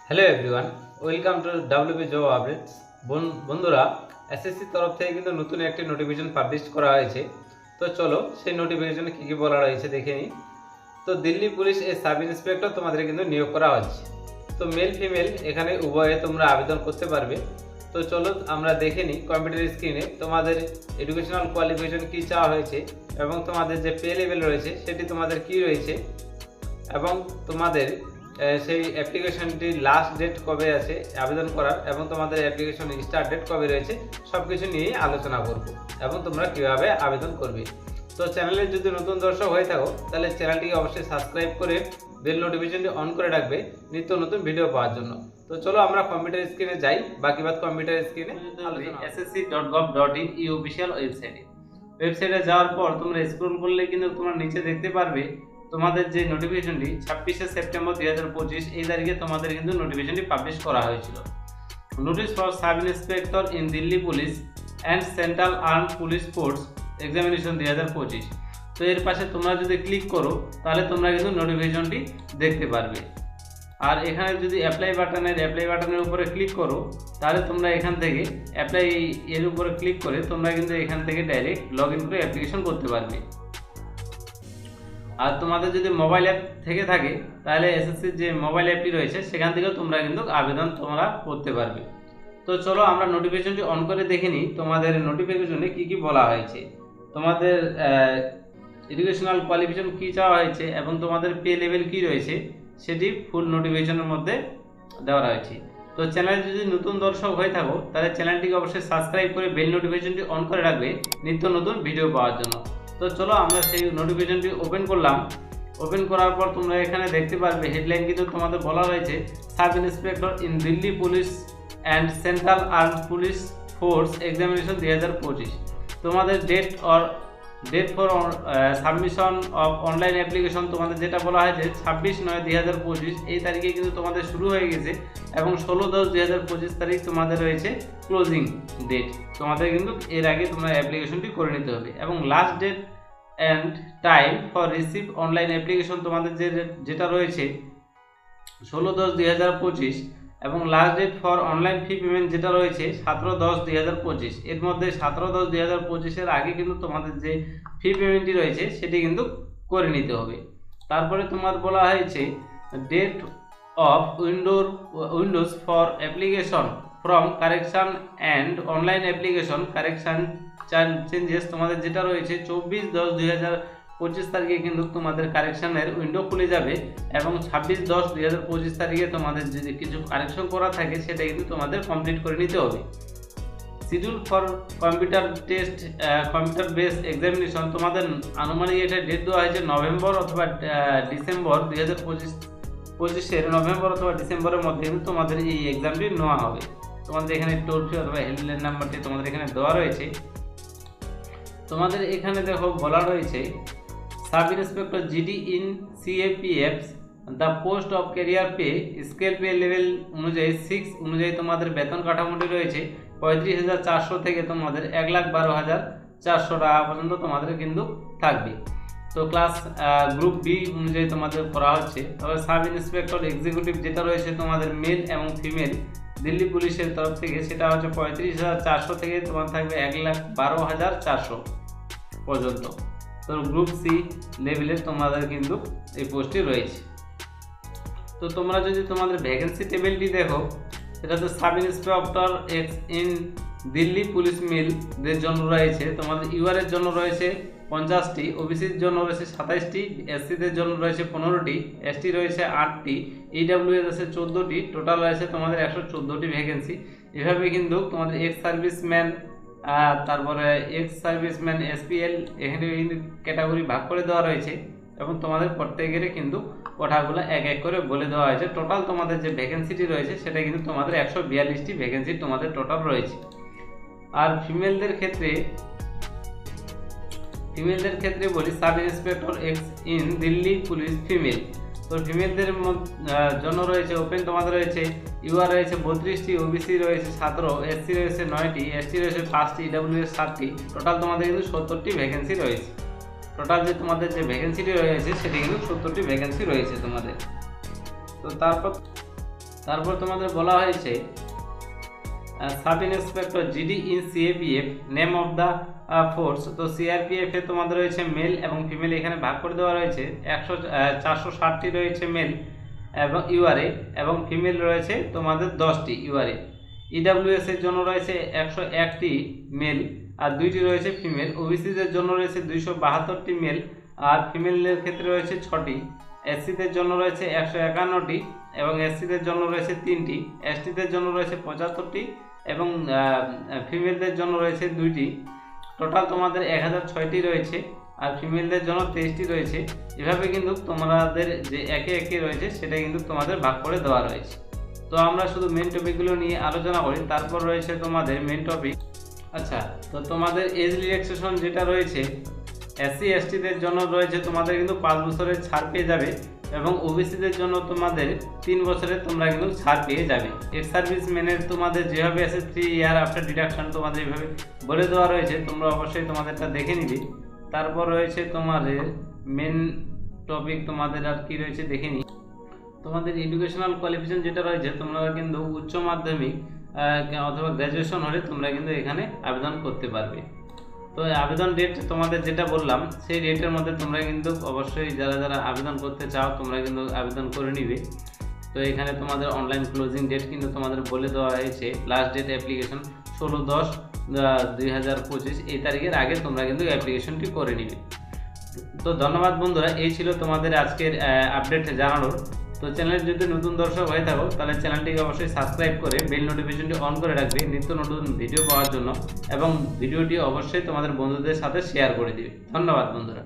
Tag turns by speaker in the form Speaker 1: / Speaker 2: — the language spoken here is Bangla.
Speaker 1: Hello everyone, welcome to WB job updates. বন্ধুরা, এসএসসি তরফ থেকে কিন্তু নতুন একটি নোটিফিকেশন পাবলিশ করা হয়েছে। তো চলো সেই নোটিফিকেশনে কী কী বলা রয়েছে দেখে নিই। তো দিল্লি পুলিশ এর সাব ইন্সপেক্টর তোমাদের কিন্তু নিয়োগ করা হচ্ছে। তো মেল ফিমেল এখানে উভয়ে তোমরা আবেদন করতে পারবে। তো চলো আমরা দেখে নিই কম্পিউটার স্ক্রিনে তোমাদের এডুকেশনাল কোয়ালিফিকেশন কী চাওয়া হয়েছে এবং তোমাদের যে পে লেভেল রয়েছে সেটি তোমাদের কী রয়েছে এবং তোমাদের সেই অ্যাপ্লিকেশনটির লাস্ট ডেট কবে আছে আবেদন করার এবং তোমাদের অ্যাপ্লিকেশন স্টার্ট ডেট কবে রয়েছে সব কিছু নিয়েই আলোচনা করব এবং তোমরা কীভাবে আবেদন করবে। তো চ্যানেলে যদি নতুন দর্শক হয়ে থাকো তাহলে চ্যানেলটিকে অবশ্যই সাবস্ক্রাইব করে বেল নোটিফিকেশনটি অন করে রাখবে নিত্য নতুন ভিডিও পাওয়ার জন্য। তো চলো আমরা কম্পিউটার স্ক্রিনে যাই, বাকি বাদ কম্পিউটার স্ক্রিনে ssc.gov.in এই অফিসিয়াল ওয়েবসাইটে যাওয়ার পর তোমরা স্ক্রল করলে কিন্তু তোমরা নিচে দেখতে পারবে তোমাদের যে নোটিফিকেশনটি 26শে সেপ্টেম্বর 2025 এই তারিখে তোমাদের কিন্তু নোটিফিকেশনটি পাবলিশ করা হয়েছিল। Notice for sub inspector in Delhi police and central armed police force examination 2025। তো এর পাশে তোমরা যদি ক্লিক করো তাহলে তোমরা কিন্তু নোটিফিকেশনটি দেখতে পারবে। আর এখানে যদি অ্যাপ্লাই বাটনের উপরে ক্লিক করো তাহলে তোমরা এখান থেকে অ্যাপ্লাই এর উপরে ক্লিক করে তোমরা কিন্তু এখান থেকে ডাইরেক্ট লগ ইন করে অ্যাপ্লিকেশন করতে পারবে। আর তোমাদের যদি মোবাইল অ্যাপ থেকে থাকে তাহলে এসএসসির যে মোবাইল অ্যাপটি রয়েছে সেখান থেকেও তোমরা কিন্তু আবেদন তোমরা করতে পারবে। তো চলো আমরা নোটিফিকেশনটি অন করে দেখে নিই তোমাদের নোটিফিকেশনে কী কী বলা হয়েছে, তোমাদের এডুকেশনাল কোয়ালিফিকেশন কী চাওয়া হয়েছে এবং তোমাদের পে লেভেল কী রয়েছে সেটি ফুল নোটিফিকেশনের মধ্যে দেওয়া রয়েছে। তো চ্যানেলে যদি নতুন দর্শক হয়ে থাকো তাহলে চ্যানেলটিকে অবশ্যই সাবস্ক্রাইব করে বেল নোটিফিকেশনটি অন করে রাখবে নিত্য নতুন ভিডিও পাওয়ার জন্য। তো চলো আমরা সেই নোটিফিকেশনটি ওপেন করলাম। ওপেন করার পর তোমরা এখানে দেখতে পারবে হেডলাইন কিন্তু তোমাদের বলা রয়েছে sub inspector in Delhi police and central armed police force examination 2025। তোমাদের date for submission of online application তোমাদের যেটা বলা হয়েছে 26/9/2025 এই তারিখে কিন্তু তোমাদের শুরু হয়ে গেছে এবং 16/10/2025 তারিখ তোমাদের রয়েছে ক্লোজিং ডেট। তোমাদের কিন্তু এর আগে তোমরা অ্যাপ্লিকেশনটি করে নিতে হবে এবং last date and time for receive online application তোমাদের যেটা রয়েছে 16/10/2025 এবং last date for online fee payment যেটা রয়েছে 17/10/2025। এর মধ্যে 17/10/2025 এর আগে কিন্তু তোমাদের যে ফি পেমেন্টটি রয়েছে সেটি কিন্তু করে নিতে হবে। তারপরে তোমার বলা হয়েছে date of windows for application from correction and online application correction changes তোমাদের যেটা রয়েছে 24/10/2025 তারিখে কিন্তু তোমাদের কারেকশনের উইন্ডো খুলে যাবে এবং 26/10/2025 তারিখে তোমাদের যদি কিছু কারেকশন করা থাকে সেটা কিন্তু তোমাদের কমপ্লিট করে নিতে হবে। Schedule for computer test computer based examination তোমাদের আনুমানিক এটা ডেট দেওয়া হয়েছে নভেম্বর অথবা ডিসেম্বর 2025 নভেম্বর অথবা ডিসেম্বরের মধ্যে কিন্তু তোমাদের এই এক্সামটি নেওয়া হবে। তোমাদের এখানে টোল ফ্রি অথবা হেল্পলাইন নাম্বারটি তোমাদের এখানে দেওয়া রয়েছে। তোমাদের এখানে দেখো বলা রয়েছে sub inspector GD in CAPF the post of career pay scale pay level অনুযায়ী 6 অনুযায়ী তোমাদের বেতন কাঠামোটি রয়েছে 35,400 থেকে তোমাদের 1,12,400 টাকা পর্যন্ত তোমাদের কিন্তু থাকবে। তো ক্লাস গ্রুপ বি অনুযায়ী তোমাদের করা হচ্ছে। তবে সাব ইন্সপেক্টর এক্সিকিউটিভ যেটা রয়েছে তোমাদের মেল এবং ফিমেল দিল্লি পুলিশের তরফ থেকে সেটা হচ্ছে 35,400 থেকে তোমার থাকবে 1,12,400 পর্যন্ত। তো গ্রুপ সি লেভেলের তোমাদের কিন্তু এই পোস্টটি রয়েছে। তো তোমরা যদি তোমাদের ভ্যাকেন্সি টেবিলটি দেখো সেটাতে sub inspector exe in Delhi police মেলদের জন্য রয়েছে তোমাদের ইউআর এর জন্য রয়েছে 50টি, ওবিসির জন্য রয়েছে 27টি, এসসিদের জন্য রয়েছে 15টি, এসটি রয়েছে 8টি, ইডব্লিউএস আছে 14টি, টোটাল রয়েছে তোমাদের 114টি ভ্যাকেন্সি। এভাবে কিন্তু তোমাদের এক্স সার্ভিসম্যান তারপরে এক্স সার্ভিসম্যান এসপিএল এখানে ক্যাটাগরি ভাগ করে দেওয়া রয়েছে এবং তোমাদের প্রত্যেকের কিন্তু কোঠাগুলো এক এক করে বলে দেওয়া হয়েছে। টোটাল তোমাদের যে ভ্যাকেন্সিটি রয়েছে সেটা কিন্তু তোমাদের 142টি ভ্যাকেন্সি তোমাদের টোটাল রয়েছে। আর ফিমেলদের ক্ষেত্রে বলি sub inspector exe in Delhi police female. তো ফিমেলদের জন্য রয়েছে ওপেন তোমাদের রয়েছে ইউআর রয়েছে 32টি, ওবিসি রয়েছে 17, এসসি রয়েছে 9টি, এসটি রয়েছে 5টি, ইডব্লিউএস 7টি, টোটাল তোমাদের কিন্তু 70টি ভ্যাকেন্সি রয়েছে। টোটাল যে তোমাদের যে ভ্যাকেন্সিটি রয়েছে সেটি কিন্তু 70টি ভ্যাকেন্সি রয়েছে তোমাদের। তো তারপর তারপর তোমাদের বলা হয়েছে sub inspector GD in CAPF name of the force. তো সিআরপিএফ এ তোমাদের রয়েছে মেল এবং ফিমেল, এখানে ভাগ করে দেওয়া রয়েছে 460টি রয়েছে মেল এবং ইউআরএ, এবং ফিমেল রয়েছে তোমাদের 10টি ইউআরএ। ইডাব্লিউএস এর জন্য রয়েছে 101টি মেল আর 2টি রয়েছে ফিমেল। ওবিসিদের জন্য রয়েছে 272টি মেল আর ফিমেলের ক্ষেত্রে রয়েছে 6টি। এসসিদের জন্য রয়েছে 151টি এবং এসসিদের জন্য রয়েছে 3টি। এসটিদের জন্য রয়েছে 75টি এবং ফিমেলদের জন্য রয়েছে 2টি। টোটাল তোমাদের 1006টি রয়েছে আর ফিমেলদের জন্য 23টি রয়েছে। এভাবে কিন্তু তোমাদের যে একে একে রয়েছে সেটা কিন্তু তোমাদের ভাগ করে দেওয়া রয়েছে। তো আমরা শুধু মেন টপিকগুলো নিয়ে আলোচনা করি, তারপর রয়েছে তোমাদের মেন টপিক। আচ্ছা, তো তোমাদের এজ রিল্যাক্সেশন যেটা রয়েছে এসসি এসটিদের জন্য রয়েছে তোমাদের কিন্তু 5 বছরের ছাড় পেয়ে যাবে এবং ওবিসিদের জন্য তোমাদের 3 বছরের তোমরা কিন্তু ছাড় পেয়ে যাবে। এক্স সার্ভিস ম্যানের তোমাদের যেভাবে আছে 3 ইয়ার আফটার ডিডাকশন তোমাদের এইভাবে বলে দেওয়া রয়েছে, তোমরা অবশ্যই তোমাদেরটা দেখে নিবে। তারপর রয়েছে তোমাদের মেন টপিক, তোমাদের আর কি রয়েছে দেখে নিই। তোমাদের এডুকেশনাল কোয়ালিফিকেশন যেটা রয়েছে তোমরা কিন্তু উচ্চ মাধ্যমিক অথবা গ্র্যাজুয়েশন হলে তোমরা কিন্তু এখানে আবেদন করতে পারবে। তো আবেদন ডেট তোমাদের যেটা বললাম সেই ডেটের মধ্যে তোমরা কিন্তু অবশ্যই যারা যারা আবেদন করতে চাও তোমরা কিন্তু আবেদন করে নিবে। তো এখানে তোমাদের অনলাইন ক্লোজিং ডেট কিন্তু তোমাদের বলে দেওয়া হয়েছে, লাস্ট ডেট অ্যাপ্লিকেশন 16/10/2025, এই তারিখের আগে তোমরা কিন্তু অ্যাপ্লিকেশনটি করে নিবে। তো ধন্যবাদ বন্ধুরা, এই ছিল তোমাদের আজকের আপডেট জানানোর। তো চ্যানেলে যদি নতুন দর্শক হয়ে থাকো তাহলে চ্যানেলটিকে অবশ্যই সাবস্ক্রাইব করে বেল নোটিফিকেশনটি অন করে রাখবে নিত্য নতুন ভিডিও পাওয়ার জন্য, এবং ভিডিওটি অবশ্যই তোমাদের বন্ধুদের সাথে শেয়ার করে দিবে। ধন্যবাদ বন্ধুরা।